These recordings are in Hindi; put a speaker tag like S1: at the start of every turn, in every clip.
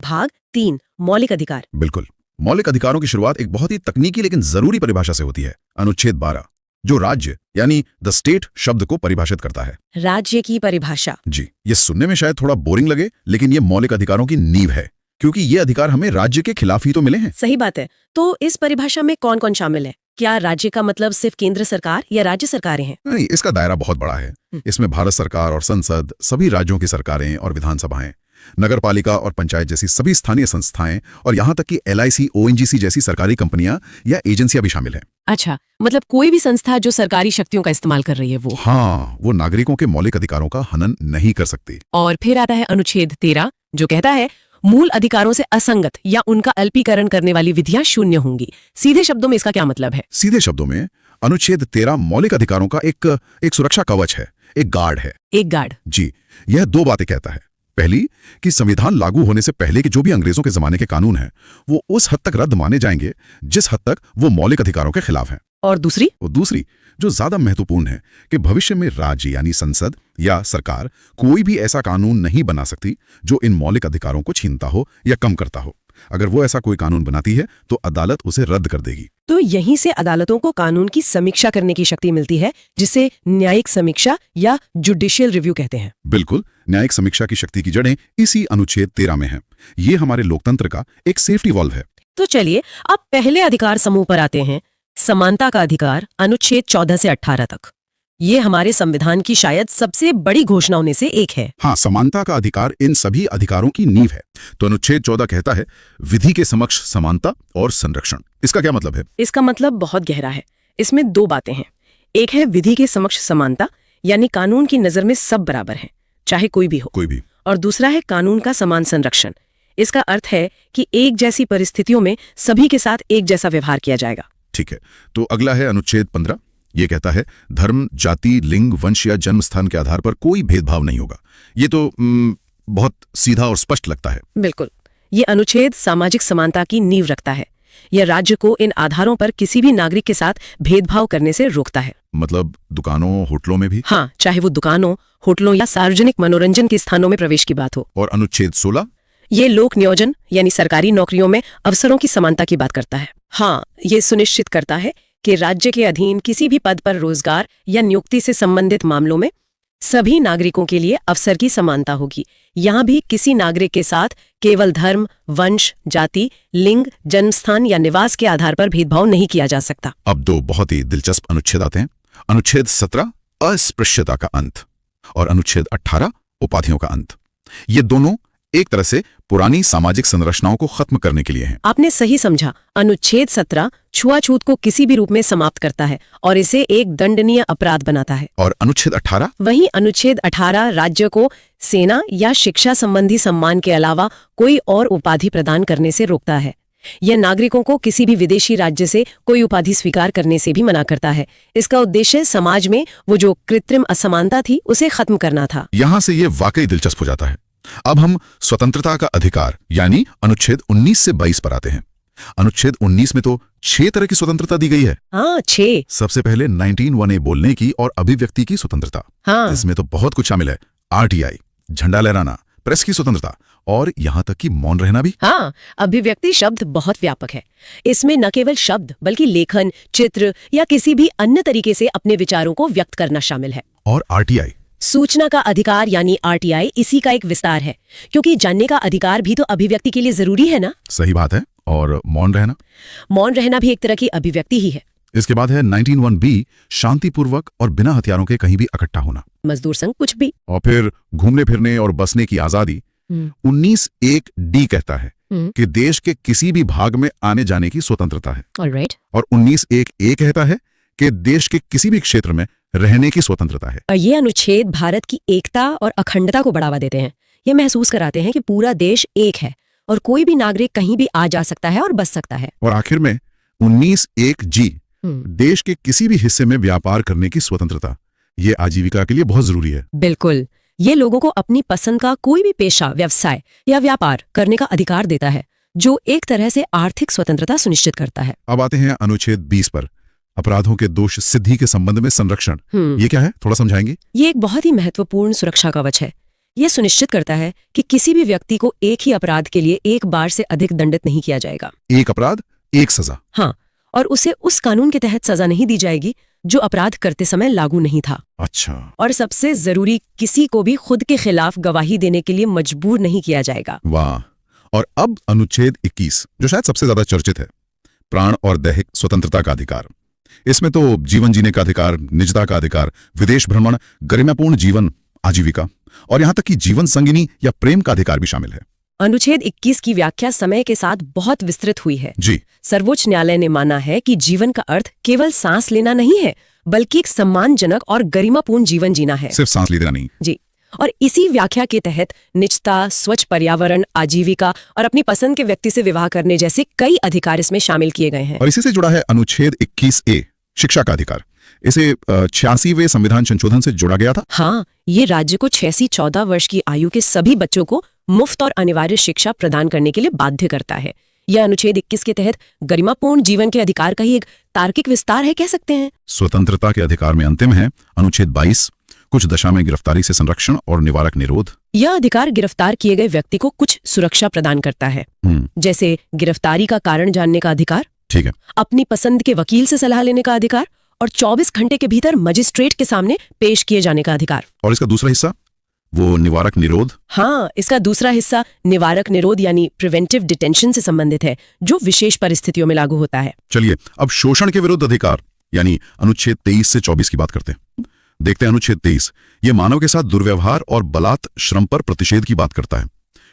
S1: भाग 3 मौलिक अधिकार।
S2: बिल्कुल। मौलिक अधिकारों की शुरुआत एक बहुत ही तकनीकी लेकिन जरूरी परिभाषा से होती है, अनुच्छेद 12, जो राज्य यानी द स्टेट शब्द को परिभाषित करता है।
S1: राज्य की परिभाषा।
S2: जी, ये सुनने में शायद थोड़ा बोरिंग लगे, लेकिन ये मौलिक अधिकारों की नींव है, क्योंकि ये अधिकार हमें राज्य के खिलाफ ही तो मिले हैं।
S1: सही बात है। तो इस परिभाषा में कौन कौन शामिल है? क्या राज्य का मतलब सिर्फ केंद्र सरकार या राज्य सरकारें हैं?
S2: नहीं, इसका दायरा बहुत बड़ा है। इसमें भारत सरकार और संसद, सभी राज्यों की सरकारें और विधानसभाएं, नगरपालिका और पंचायत जैसी सभी स्थानीय संस्थाएं और यहाँ तक कि LIC, ONGC जैसी सरकारी कंपनियां या एजेंसियां भी शामिल हैं।
S1: अच्छा, मतलब कोई भी संस्था जो सरकारी शक्तियों का इस्तेमाल कर रही है वो।
S2: हाँ, वो नागरिकों के मौलिक अधिकारों का हनन नहीं कर सकती।
S1: और फिर आता है अनुच्छेद 13, जो कहता है मूल अधिकारों से असंगत या उनका अल्पीकरण करने वाली विधियां शून्य होंगी। सीधे शब्दों में इसका क्या मतलब है?
S2: सीधे शब्दों में अनुच्छेद 13 मौलिक अधिकारों का एक सुरक्षा कवच है, एक गार्ड है।
S1: एक गार्ड?
S2: जी, यह दो बातें कहता है। पहली कि संविधान लागू होने से पहले के जो भी अंग्रेजों के जमाने के कानून हैं, वो उस हद तक रद्द माने जाएंगे जिस हद तक वो मौलिक अधिकारों के खिलाफ हैं।
S1: और दूसरी?
S2: दूसरी, जो ज्यादा महत्वपूर्ण है, कि भविष्य में राज्य यानी संसद या सरकार कोई भी ऐसा कानून नहीं बना सकती जो इन मौलिक अधिकारों को छीनता हो या कम करता हो। अगर वो ऐसा कोई कानून बनाती है तो अदालत उसे रद्द कर देगी।
S1: तो यहीं से अदालतों को कानून की समीक्षा करने की शक्ति मिलती है, जिसे न्यायिक समीक्षा या जुडिशियल रिव्यू कहते हैं।
S2: बिल्कुल, न्यायिक समीक्षा की शक्ति की जड़ें इसी अनुच्छेद 13 में हैं। ये हमारे लोकतंत्र का एक सेफ्टी वॉल्व है।
S1: तो चलिए अब पहले अधिकार समूह पर आते हैं, समानता का अधिकार, अनुच्छेद 14 से 18 तक। ये हमारे संविधान की शायद सबसे बड़ी घोषणाओं में से एक है।
S2: हाँ, समानता का अधिकार इन सभी अधिकारों की नींव है। तो अनुच्छेद 14 कहता है विधि के समक्ष समानता और संरक्षण। इसका क्या मतलब है?
S1: इसका मतलब बहुत गहरा है। इसमें दो बातें हैं। एक है विधि के समक्ष समानता, यानी कानून की नजर में सब बराबर हैं, चाहे कोई भी हो।
S2: कोई भी।
S1: और दूसरा है कानून का समान संरक्षण। इसका अर्थ है कि एक जैसी परिस्थितियों में सभी के साथ एक जैसा व्यवहार किया जाएगा।
S2: ठीक है, तो अगला है अनुच्छेद 15। ये कहता है धर्म, जाति, लिंग, वंश या जन्म स्थान के आधार पर कोई भेदभाव नहीं होगा। ये तो बहुत सीधा और स्पष्ट लगता है।
S1: बिल्कुल, ये अनुच्छेद सामाजिक समानता की नींव रखता है। यह राज्य को इन आधारों पर किसी भी नागरिक के साथ भेदभाव करने से रोकता है।
S2: मतलब दुकानों, होटलों में भी?
S1: हाँ, चाहे वो दुकानों, होटलों या सार्वजनिक मनोरंजन के स्थानों में प्रवेश की बात हो।
S2: और अनुच्छेद 16?
S1: ये लोक नियोजन यानी सरकारी नौकरियों में अवसरों की समानता की बात करता है। हाँ, ये सुनिश्चित करता है कि राज्य के अधीन किसी भी पद पर रोजगार या नियुक्ति से संबंधित मामलों में सभी नागरिकों के लिए अवसर की समानता होगी। यहाँ भी किसी नागरिक के साथ केवल धर्म, वंश, जाति, लिंग, जन्मस्थान या निवास के आधार पर भेदभाव नहीं किया जा सकता।
S2: अब दो बहुत ही दिलचस्प अनुच्छेद आते हैं। अनुच्छेद 17 अस्पृश्यता का अंत और अनुच्छेद 18 उपाधियों का अंत। ये दोनों एक तरह से पुरानी सामाजिक संरचनाओं को खत्म करने के लिए हैं।
S1: आपने सही समझा। अनुच्छेद 17 छुआछूत को किसी भी रूप में समाप्त करता है और इसे एक दंडनीय अपराध बनाता है।
S2: और अनुच्छेद 18?
S1: वहीं अनुच्छेद 18 राज्य को सेना या शिक्षा संबंधी सम्मान के अलावा कोई और उपाधि प्रदान करने से रोकता है। यह नागरिकों को किसी भी विदेशी राज्य से कोई उपाधि स्वीकार करने से भी मना करता है। इसका उद्देश्य समाज में वो जो कृत्रिम असमानता थी उसे खत्म करना था।
S2: यहाँ से ये वाकई दिलचस्प हो जाता है। अब हम स्वतंत्रता का अधिकार यानी अनुच्छेद 19 से 22 पर आते हैं। अनुच्छेद 19 में तो 6 तरह की स्वतंत्रता दी गई है।
S1: हाँ, 6।
S2: सबसे पहले 19(1)(a) बोलने की और अभिव्यक्ति की स्वतंत्रता।
S1: हाँ।
S2: इसमें तो बहुत कुछ शामिल है। RTI, झंडा लहराना, प्रेस की स्वतंत्रता और यहाँ तक कि मौन रहना भी।
S1: हाँ, अभिव्यक्ति शब्द बहुत व्यापक है। इसमें न केवल शब्द बल्कि लेखन, चित्र या किसी भी अन्य तरीके से अपने विचारों को व्यक्त करना शामिल है।
S2: और RTI,
S1: सूचना का अधिकार यानी RTI इसी का एक विस्तार है, क्योंकि जानने का अधिकार भी तो अभिव्यक्ति के लिए जरूरी है ना।
S2: सही बात है। और मौन रहना?
S1: मौन रहना भी एक तरह की अभिव्यक्ति ही है।
S2: इसके बाद है 19(1)(b), शांतिपूर्वक और बिना हथियारों के कहीं भी इकट्ठा होना।
S1: मजदूर संघ, कुछ भी।
S2: और फिर घूमने फिरने और बसने की आजादी। 19(1)(d) कहता है कि देश के किसी भी भाग में आने जाने की स्वतंत्रता है।
S1: ऑलराइट।
S2: और 19(1)(a) कहता है कि देश के किसी भी क्षेत्र में रहने की स्वतंत्रता है।
S1: और ये अनुच्छेद भारत की एकता और अखंडता को बढ़ावा देते हैं। ये महसूस कराते हैं कि पूरा देश एक है और कोई भी नागरिक कहीं भी आ जा सकता है और बस सकता है।
S2: और आखिर में 19(1)(g), देश के किसी भी हिस्से में व्यापार करने की स्वतंत्रता। ये आजीविका के लिए बहुत जरूरी है।
S1: बिल्कुल, ये लोगों को अपनी पसंद का कोई भी पेशा, व्यवसाय या व्यापार करने का अधिकार देता है, जो एक तरह से आर्थिक स्वतंत्रता सुनिश्चित करता है।
S2: अब आते हैं अनुच्छेद 20 पर, अपराधों के दोष सिद्धि के संबंध में संरक्षण। ये क्या है, थोड़ा समझाएंगे?
S1: ये एक बहुत ही महत्वपूर्ण सुरक्षा कवच है। ये सुनिश्चित करता है कि किसी भी व्यक्ति को एक ही अपराध के लिए एक बार से अधिक दंडित नहीं किया जाएगा।
S2: एक अपराध, एक सजा।
S1: हाँ, और उसे उस कानून के तहत सजा नहीं दी जाएगी जो अपराध करते समय लागू नहीं था।
S2: अच्छा।
S1: और सबसे जरूरी, किसी को भी खुद के खिलाफ गवाही देने के लिए मजबूर नहीं किया जाएगा।
S2: वाह। और अब अनुच्छेद 21, जो शायद सबसे ज्यादा चर्चित है, प्राण और दैहिक स्वतंत्रता का अधिकार। इसमें तो जीवन जीने का अधिकार, निजता का अधिकार, विदेश भ्रमण, गरिमापूर्ण जीवन, आजीविका और यहां तक कि जीवन संगिनी या प्रेम का अधिकार भी शामिल है।
S1: अनुच्छेद 21 की व्याख्या समय के साथ बहुत विस्तृत हुई है।
S2: जी।
S1: सर्वोच्च न्यायालय ने माना है कि जीवन का अर्थ केवल सांस लेना नहीं है, बल्कि एक सम्मानजनक और गरिमापूर्ण जीवन जीना है।
S2: सिर्फ सांस लेना नहीं।
S1: जी। और इसी व्याख्या के तहत निजता, स्वच्छ पर्यावरण, आजीविका और अपनी पसंद के व्यक्ति से विवाह करने जैसे कई अधिकार इसमें शामिल किए गए हैं।
S2: और इसी से जुड़ा है अनुच्छेद 21A, शिक्षा का अधिकार। इसे 86वें संविधान संशोधन से जोड़ा गया था।
S1: हाँ, ये राज्य को 6 से 14 वर्ष की आयु के सभी बच्चों को मुफ्त और अनिवार्य शिक्षा प्रदान करने के लिए बाध्य करता है। यह अनुच्छेद 21 के तहत गरिमापूर्ण जीवन के अधिकार का ही एक तार्किक विस्तार है, कह सकते हैं।
S2: स्वतंत्रता के अधिकार में अंतिम है अनुच्छेद 22, कुछ दशा में गिरफ्तारी से संरक्षण और निवारक निरोध।
S1: यह अधिकार गिरफ्तार किए गए व्यक्ति को कुछ सुरक्षा प्रदान करता है, जैसे गिरफ्तारी का कारण जानने का अधिकार,
S2: ठीक है,
S1: अपनी पसंद के वकील से सलाह लेने का अधिकार और 24 घंटे के भीतर मजिस्ट्रेट के सामने पेश किए जाने का अधिकार।
S2: और इसका दूसरा हिस्सा, वो निवारक निरोध।
S1: हाँ, इसका दूसरा हिस्सा निवारक निरोध यानी प्रिवेंटिव डिटेंशन से संबंधित है, जो विशेष परिस्थितियों में लागू होता है।
S2: चलिए अब शोषण के विरुद्ध अधिकार यानी अनुच्छेद 23 से 24 की बात करते हैं। देखते हैं अनुच्छेद 23। ये मानव के साथ दुर्व्यवहार और बलात् श्रम पर प्रतिषेध की बात करता है।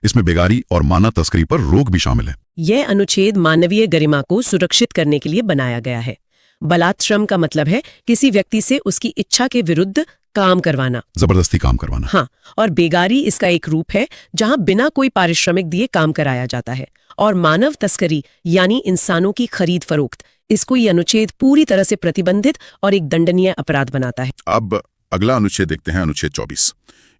S2: इसमें बेगारी और मानव तस्करी पर रोक भी शामिल है।
S1: यह अनुच्छेद मानवीय गरिमा को सुरक्षित करने के लिए बनाया गया है। बलात् श्रम का मतलब है किसी व्यक्ति से उसकी इच्छा के विरुद्ध काम करवाना,
S2: जबरदस्ती काम करवाना।
S1: हाँ, और बेगारी इसका एक रूप है जहां बिना कोई पारिश्रमिक दिए काम कराया जाता है। और मानव तस्करी यानी इंसानों की खरीद फरोख्त, इसको ये अनुच्छेद पूरी तरह से प्रतिबंधित और एक दंडनीय अपराध बनाता है।
S2: अब अगला अनुच्छेद देखते हैं, अनुच्छेद 24।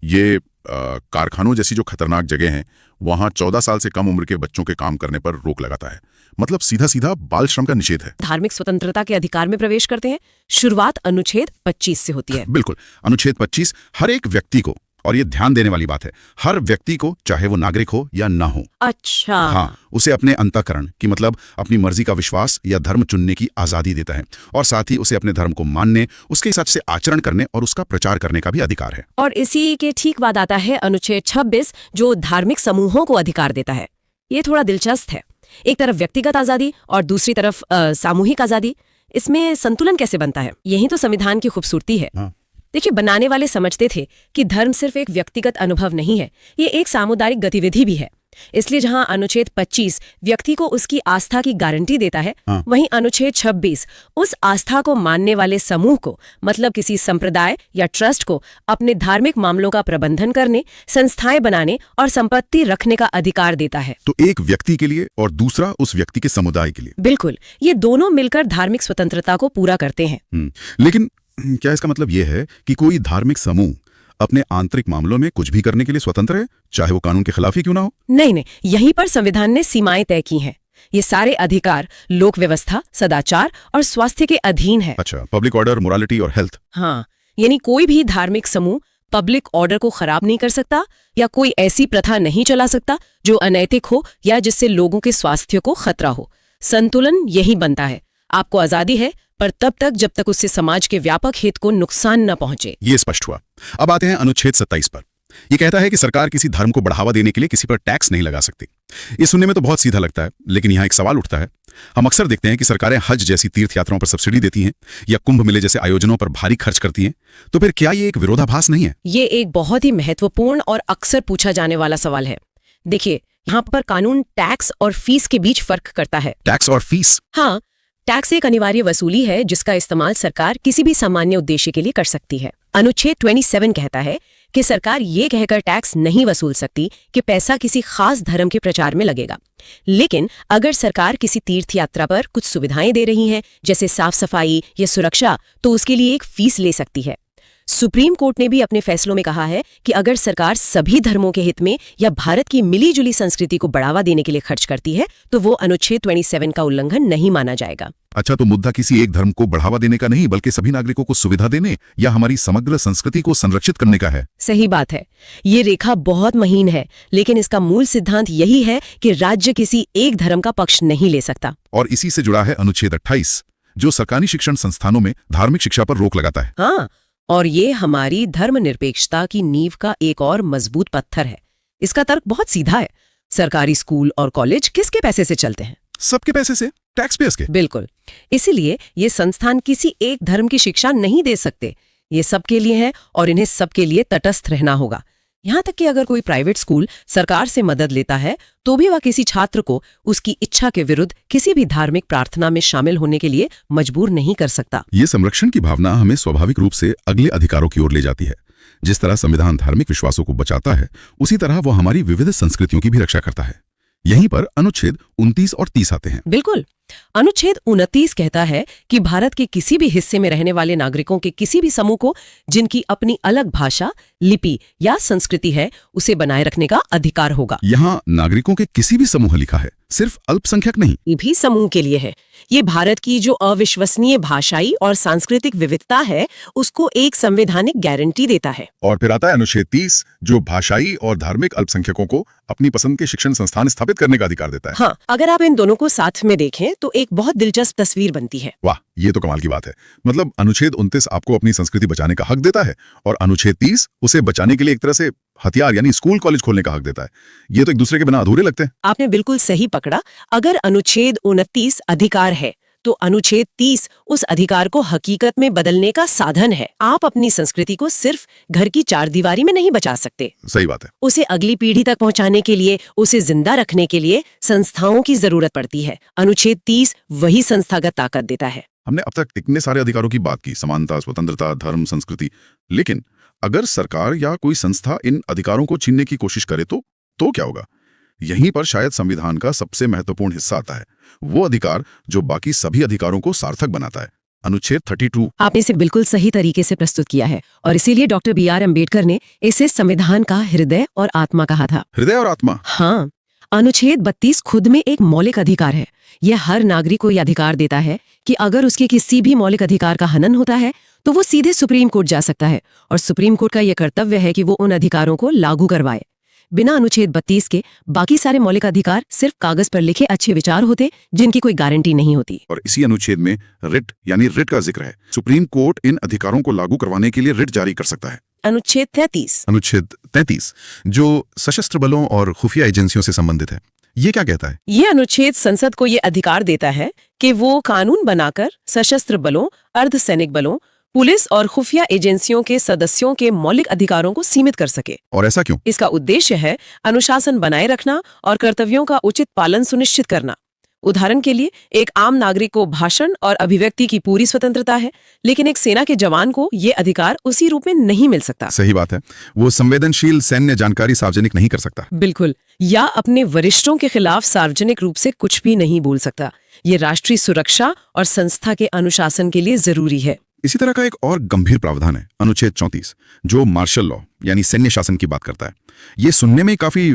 S2: ये कारखानों जैसी जो खतरनाक जगह हैं, वहां 14 साल से कम उम्र के बच्चों के काम करने पर रोक लगाता है। मतलब सीधा सीधा बाल श्रम का निषेध है।
S1: धार्मिक स्वतंत्रता के अधिकार में प्रवेश करते हैं। शुरुआत अनुच्छेद 25 से होती है।
S2: बिल्कुल, अनुच्छेद 25 हर एक व्यक्ति को, और ये ध्यान देने वाली बात है, हर व्यक्ति को, चाहे वो नागरिक हो या ना हो,
S1: अच्छा,
S2: हाँ, उसे अपने अंतःकरण की मतलब अपनी मर्जी का विश्वास या धर्म चुनने की आजादी देता है। और साथ ही उसे अपने धर्म को मानने, उसके हिसाब से आचरण करने और उसका प्रचार करने का भी अधिकार है।
S1: और इसी के ठीक बाद आता है अनुच्छेद 26, जो धार्मिक समूहों को अधिकार देता है। ये थोड़ा दिलचस्प है। एक तरफ व्यक्तिगत आजादी और दूसरी तरफ सामूहिक आजादी। इसमें संतुलन कैसे बनता है? यही तो संविधान की खूबसूरती है।
S2: हाँ।
S1: देखिए, बनाने वाले समझते थे कि धर्म सिर्फ एक व्यक्तिगत अनुभव नहीं है, ये एक सामुदायिक गतिविधि भी है। इसलिए जहां अनुच्छेद 25 व्यक्ति को उसकी आस्था की गारंटी देता है,
S2: हाँ।
S1: वहीं अनुच्छेद 26 उस आस्था को मानने वाले समूह को, मतलब किसी संप्रदाय या ट्रस्ट को, अपने धार्मिक मामलों का प्रबंधन करने, संस्थाएं बनाने और संपत्ति रखने का अधिकार देता है।
S2: तो एक व्यक्ति के लिए और दूसरा उस व्यक्ति के समुदाय के लिए।
S1: बिल्कुल, ये दोनों मिलकर धार्मिक स्वतंत्रता को पूरा करते हैं।
S2: लेकिन क्या इसका मतलब यह है कि कोई धार्मिक समूह अपने आंतरिक मामलों में कुछ भी करने के लिए स्वतंत्र है, चाहे वो कानून के खिलाफ ही क्यों ना हो?
S1: नहीं नहीं, यहीं पर संविधान ने सीमाएं तय की हैं। ये सारे अधिकार लोक व्यवस्था, सदाचार और स्वास्थ्य के अधीन है।
S2: अच्छा, पब्लिक ऑर्डर, मोरालिटी और हेल्थ।
S1: हाँ, यानी कोई भी धार्मिक समूह पब्लिक ऑर्डर को खराब नहीं कर सकता या कोई ऐसी प्रथा नहीं चला सकता जो अनैतिक हो या जिससे लोगों के स्वास्थ्य को खतरा हो। संतुलन यही बनता है। आपको आजादी है, पर तब तक जब तक उससे समाज के व्यापक हित को नुकसान न पहुंचे।
S2: ये स्पष्ट हुआ। अब आते हैं अनुच्छेद 27 पर। ये कहता है कि सरकार किसी धर्म को बढ़ावा देने के लिए किसी पर टैक्स नहीं लगा सकती। ये सुनने में तो बहुत सीधा लगता है, लेकिन यहाँ एक सवाल उठता है। हम अक्सर देखते हैं कि सरकारें हज जैसी तीर्थ यात्राओं पर सब्सिडी देती हैं या कुंभ मेले जैसे आयोजनों पर भारी खर्च करती हैं। तो फिर क्या ये एक विरोधाभास नहीं है?
S1: ये एक बहुत ही महत्वपूर्ण और अक्सर पूछा जाने वाला सवाल है। देखिए, यहाँ पर कानून टैक्स और फीस के बीच फर्क करता है।
S2: टैक्स और फीस?
S1: हाँ, टैक्स एक अनिवार्य वसूली है जिसका इस्तेमाल सरकार किसी भी सामान्य उद्देश्य के लिए कर सकती है। अनुच्छेद 27 कहता है कि सरकार ये कहकर टैक्स नहीं वसूल सकती कि पैसा किसी खास धर्म के प्रचार में लगेगा। लेकिन अगर सरकार किसी तीर्थ यात्रा पर कुछ सुविधाएं दे रही है, जैसे साफ सफाई या सुरक्षा, तो उसके लिए एक फीस ले सकती है। सुप्रीम कोर्ट ने भी अपने फैसलों में कहा है कि अगर सरकार सभी धर्मों के हित में या भारत की मिली-जुली संस्कृति को बढ़ावा देने के लिए खर्च करती है तो वो अनुच्छेद 27 का उल्लंघन नहीं माना जाएगा।
S2: अच्छा, तो मुद्दा किसी एक धर्म को बढ़ावा देने का नहीं बल्कि सभी नागरिकों को सुविधा देने या हमारी समग्र संस्कृति को संरक्षित करने का है।
S1: सही बात है। ये रेखा बहुत महीन है, लेकिन इसका मूल सिद्धांत यही है कि राज्य किसी एक धर्म का पक्ष नहीं ले सकता।
S2: और इसी से जुड़ा है अनुच्छेद 28, जो सरकारी शिक्षण संस्थानों में धार्मिक शिक्षा पर रोक लगाता है।
S1: हाँ, और ये हमारी धर्मनिरपेक्षता की नींव का एक और मजबूत पत्थर है। इसका तर्क बहुत सीधा है। सरकारी स्कूल और कॉलेज किसके पैसे से चलते हैं?
S2: सबके पैसे से, टैक्स पेयर्स के।
S1: बिल्कुल। इसीलिए ये संस्थान किसी एक धर्म की शिक्षा नहीं दे सकते। ये सबके लिए है और इन्हें सबके लिए तटस्थ रहना होगा। यहाँ तक कि अगर कोई प्राइवेट स्कूल सरकार से मदद लेता है तो भी वह किसी छात्र को उसकी इच्छा के विरुद्ध किसी भी धार्मिक प्रार्थना में शामिल होने के लिए मजबूर नहीं कर सकता।
S2: ये संरक्षण की भावना हमें स्वाभाविक रूप से अगले अधिकारों की ओर ले जाती है। जिस तरह संविधान धार्मिक विश्वासों को बचाता है, उसी तरह वो हमारी विविध संस्कृतियों की भी रक्षा करता है। यहीं पर अनुच्छेद 29 और 30 आते हैं।
S1: बिल्कुल। अनुच्छेद 29 कहता है कि भारत के किसी भी हिस्से में रहने वाले नागरिकों के किसी भी समूह को जिनकी अपनी अलग भाषा, लिपि या संस्कृति है, उसे बनाए रखने का अधिकार होगा।
S2: यहाँ नागरिकों के किसी भी समूह लिखा है, सिर्फ अल्पसंख्यक नहीं।
S1: ये भी समूह के लिए है। ये भारत की जो अविश्वसनीय भाषाई और सांस्कृतिक विविधता है, उसको एक संवैधानिक गारंटी देता है।
S2: और फिर आता है अनुच्छेद 30, जो भाषाई और धार्मिक अल्पसंख्यकों को अपनी पसंद के शिक्षण संस्थान स्थापित करने का अधिकार देता है।
S1: हाँ, अगर आप इन दोनों को साथ में देखें तो एक बहुत दिलचस्प तस्वीर बनती है।
S2: वाह, ये तो कमाल की बात है। मतलब अनुच्छेद 29 आपको अपनी संस्कृति बचाने का हक देता है और अनुच्छेद 30 उसे बचाने के लिए एक तरह से हथियार यानी स्कूल कॉलेज खोलने का हक देता है। ये तो एक दूसरे के बिना अधूरे लगते हैं।
S1: आपने बिल्कुल सही पकड़ा। अगर अनुच्छेद 29 अधिकार है तो अनुच्छेद 30 उस अधिकार को हकीकत में बदलने का साधन है। आप अपनी संस्कृति को सिर्फ घर की चारदीवारी में नहीं बचा सकते।
S2: सही बात है।
S1: उसे अगली पीढ़ी तक पहुंचाने के लिए, उसे जिंदा रखने के लिए संस्थाओं की जरूरत पड़ती है। अनुच्छेद 30 वही संस्थागत ताकत देता है।
S2: हमने अब तक इतने सारे अधिकारों की बात की, समानता, स्वतंत्रता, धर्म, संस्कृति, लेकिन अगर सरकार या कोई संस्था इन अधिकारों को छीनने की कोशिश करे तो क्या होगा? यहीं पर शायद संविधान का सबसे महत्वपूर्ण हिस्सा आता है, वो अधिकार जो बाकी सभी अधिकारों को सार्थक बनाता है, अनुच्छेद 32। आपने
S1: इसे बिल्कुल सही तरीके से प्रस्तुत किया है और इसीलिए डॉक्टर B.R. अम्बेडकर ने इसे संविधान का हृदय और आत्मा कहा था।
S2: हृदय और आत्मा?
S1: हाँ। अनुच्छेद 32 खुद में एक मौलिक अधिकार है। यह हर नागरिक को यह अधिकार देता है कि अगर उसके किसी भी मौलिक अधिकार का हनन होता है तो वो सीधे सुप्रीम कोर्ट जा सकता है और सुप्रीम कोर्ट का यह कर्तव्य है कि वो उन अधिकारों को लागू करवाए। बिना अनुच्छेद 32 के बाकी सारे मौलिक अधिकार सिर्फ कागज पर लिखे अच्छे विचार होते जिनकी कोई गारंटी नहीं होती।
S2: और इसी अनुच्छेद में रिट यानी रिट का जिक्र है। सुप्रीम कोर्ट इन अधिकारों को लागू करवाने के लिए रिट जारी कर सकता है।
S1: अनुच्छेद 33।
S2: अनुच्छेद 33 जो सशस्त्र बलों और खुफिया एजेंसियों से संबंधित है, ये क्या कहता है?
S1: ये अनुच्छेद संसद को ये अधिकार देता है कि वो कानून बनाकर सशस्त्र बलों, अर्धसैनिक बलों, पुलिस और खुफिया एजेंसियों के सदस्यों के मौलिक अधिकारों को सीमित कर सके।
S2: और ऐसा क्यों?
S1: इसका उद्देश्य है अनुशासन बनाए रखना और कर्तव्यों का उचित पालन सुनिश्चित करना। उदाहरण के लिए, एक आम नागरिक को भाषण और अभिव्यक्ति की पूरी स्वतंत्रता है, लेकिन एक सेना के जवान को ये अधिकार उसी रूप में नहीं मिल सकता।
S2: सही बात है। वो संवेदनशील सैन्य जानकारी सार्वजनिक नहीं कर सकता।
S1: बिल्कुल। या अपने वरिष्ठों के खिलाफ सार्वजनिक रूप से कुछ भी नहीं बोल सकता। ये राष्ट्रीय सुरक्षा और संस्था के अनुशासन के लिए जरूरी है।
S2: इसी तरह का एक और गंभीर प्रावधान है अनुच्छेद 34, जो मार्शल लॉ यानी सैन्य शासन की बात करता है। ये सुनने में काफी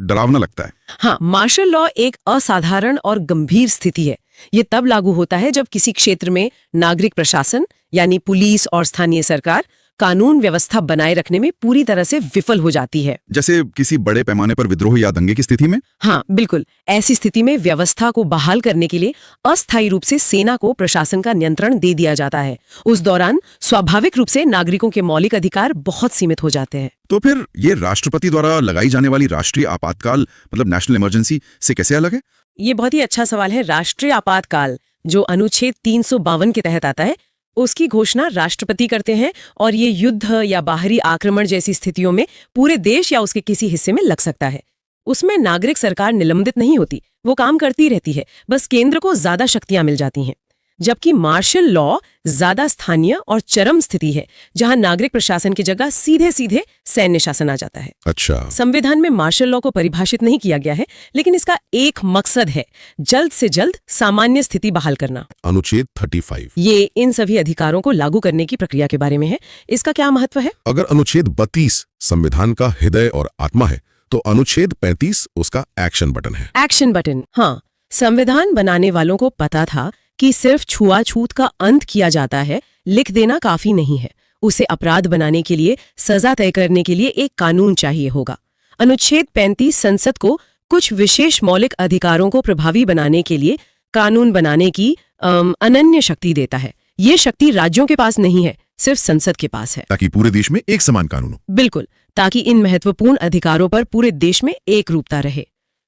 S2: डरावना लगता है।
S1: हाँ, मार्शल लॉ एक असाधारण और गंभीर स्थिति है। ये तब लागू होता है जब किसी क्षेत्र में नागरिक प्रशासन यानी पुलिस और स्थानीय सरकार कानून व्यवस्था बनाए रखने में पूरी तरह से विफल हो जाती है।
S2: जैसे किसी बड़े पैमाने पर विद्रोह या दंगे की स्थिति में?
S1: हाँ, बिल्कुल। ऐसी स्थिति में व्यवस्था को बहाल करने के लिए अस्थायी रूप से सेना को प्रशासन का नियंत्रण दे दिया जाता है। उस दौरान स्वाभाविक रूप से नागरिकों के मौलिक अधिकार बहुत सीमित हो जाते हैं।
S2: तो फिर ये राष्ट्रपति द्वारा लगाई जाने वाली राष्ट्रीय आपातकाल मतलब नेशनल इमरजेंसी से कैसे अलग है?
S1: ये बहुत ही अच्छा सवाल है। राष्ट्रीय आपातकाल जो अनुच्छेद 352 के तहत आता है, उसकी घोषणा राष्ट्रपति करते हैं और ये युद्ध या बाहरी आक्रमण जैसी स्थितियों में पूरे देश या उसके किसी हिस्से में लग सकता है। उसमें नागरिक सरकार निलंबित नहीं होती, वो काम करती रहती है, बस केंद्र को ज्यादा शक्तियां मिल जाती हैं। जबकि मार्शल लॉ ज्यादा स्थानीय और चरम स्थिति है, जहां नागरिक प्रशासन की जगह सीधे सीधे सैन्य शासन आ जाता है।
S2: अच्छा,
S1: संविधान में मार्शल लॉ को परिभाषित नहीं किया गया है, लेकिन इसका एक मकसद है जल्द से जल्द सामान्य स्थिति बहाल करना।
S2: अनुच्छेद 35।
S1: ये इन सभी अधिकारों को लागू करने की प्रक्रिया के बारे में है। इसका क्या महत्व है?
S2: अगर अनुच्छेद 32 संविधान का हृदय और आत्मा है, तो अनुच्छेद 35 उसका एक्शन बटन है।
S1: Action button. हाँ, संविधान बनाने वालों को पता था कि सिर्फ छुआछूत का अंत किया जाता है, लिख देना काफी नहीं है। उसे अपराध बनाने के लिए, सजा तय करने के लिए एक कानून चाहिए होगा। अनुच्छेद 35 संसद को कुछ विशेष मौलिक अधिकारों को प्रभावी बनाने के लिए कानून बनाने की अनन्य शक्ति देता है। ये शक्ति राज्यों के पास नहीं है, सिर्फ संसद के पास है।
S2: ताकि पूरे देश में एक समान कानून हो।
S1: बिल्कुल, ताकि इन महत्वपूर्ण अधिकारों पर पूरे देश में एक रूपता रहे।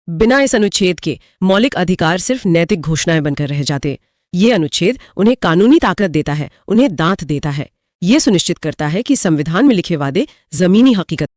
S1: बिना इस अनुच्छेद के मौलिक अधिकार सिर्फ नैतिक घोषणाएं बनकर रह जाते। ये अनुच्छेद उन्हें कानूनी ताकत देता है, उन्हें दांत देता है। ये सुनिश्चित करता है कि संविधान में लिखे वादे जमीनी हकीकत